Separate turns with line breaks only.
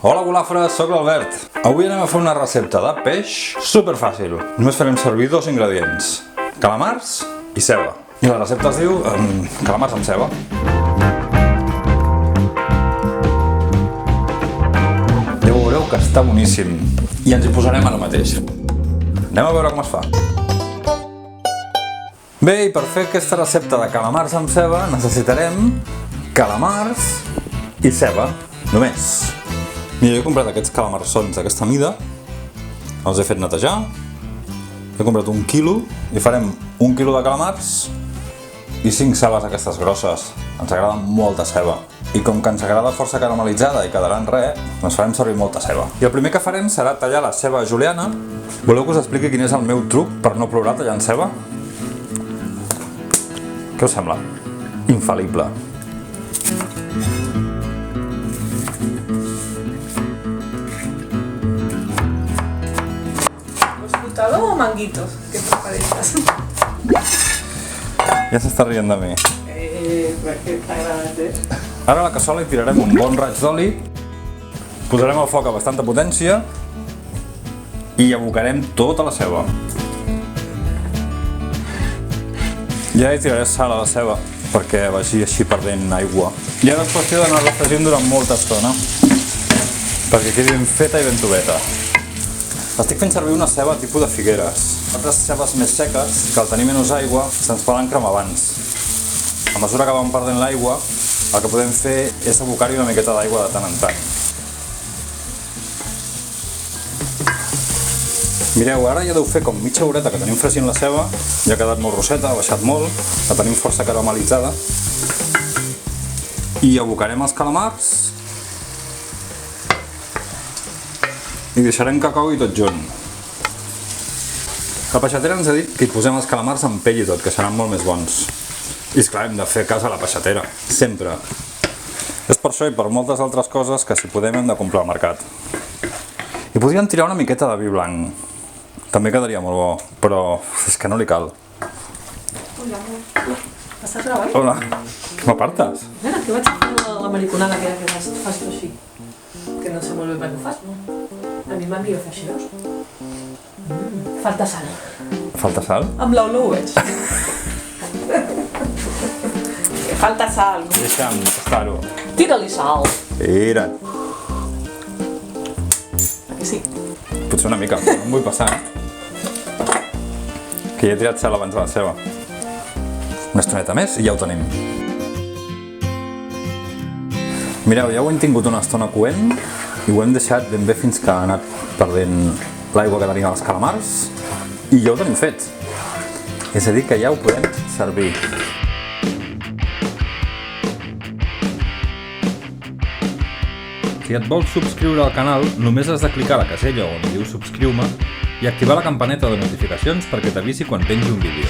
Hola golafres, sóc l'Albert. Avui anem a fer una recepta de peix superfàcil. Només farem servir dos ingredients: calamars i ceba. I la recepta es diu calamars amb ceba. Ja veureu que està boníssim. I ens hi posarem ara mateix. Anem a veure com es fa. Bé, i per fer aquesta recepta de calamars amb ceba necessitarem calamars i ceba, només. Mira, he comprat aquests calamarsons d'aquesta mida, els he fet netejar, he comprat 1 quilo i farem 1 quilo de calamars i 5 cebes aquestes grosses. Ens agrada molta ceba. I com que ens agrada força caramelitzada i quedarà en res, ens farem servir molta ceba. I el primer que farem serà tallar la ceba juliana. Voleu que us expliqui quin és el meu truc per no plorar tallant ceba? Què us sembla? Infal·lible.
¿Frutado o manguitos? ¿Qué prefereixes?
Ja s'està rient de mi.
Perquè t'agrada,
Ara a la cassola hi tirarem un bon raig d'oli, posarem el foc a bastanta potència i hi abocarem tota la ceba. Ja hi tiraré sal a la ceba perquè vagi així perdent aigua. I ara és qüestió d'anar-la fregint durant molta estona perquè quedi ben feta i ben toveta. Estic fent servir una ceba tipus de figueres. Altres cebes més seques, que al tenir menys aigua, se'ns poden cremar abans. A mesura que van perdent l'aigua, el que podem fer és abocar-hi una miqueta d'aigua de tant en tant. Mireu, ara ja deu fer com mitja horeta que tenim fregint la ceba, ja ha quedat molt rosseta, ha baixat molt, la tenim força caramelitzada. I abocarem els calamars i deixarem que cogui tot junt. La peixatera ens ha dit que hi posem els calamars amb pell i tot, que seran molt més bons. I esclar, hem de fer cas a la peixatera, sempre. És per això i per moltes altres coses que si podem hem de comprar al mercat. I podríem tirar una miqueta de vi blanc. També quedaria molt bo, però és que no li cal.
Hola, estàs gravant?
Hola, que m'apartes?
Mira, que vaig fer la mariconada que fas tu així. Que no sé molt bé per què ho fas, no? A mi m'han dit fer així, veus? Falta sal.
Falta sal?
Amb l'olor ho veig. Falta sal.
Deixa'm tastar-ho.
Tira-li sal.
Mira.
A que sí?
Potser una mica, però no em vull passar. Que ja he tirat sal abans de la ceba. Una estoneta més i ja ho tenim. Mireu, ja ho hem tingut una estona coent i ho hem deixat ben bé fins que ha anat perdent l'aigua que tenim als calamars i ja ho tenim fet. És a dir, que ja ho podem servir. Si et vols subscriure al canal, només has de clicar a la casella on diu subscriu-me i activar la campaneta de notificacions perquè t'avisi quan pengi un vídeo.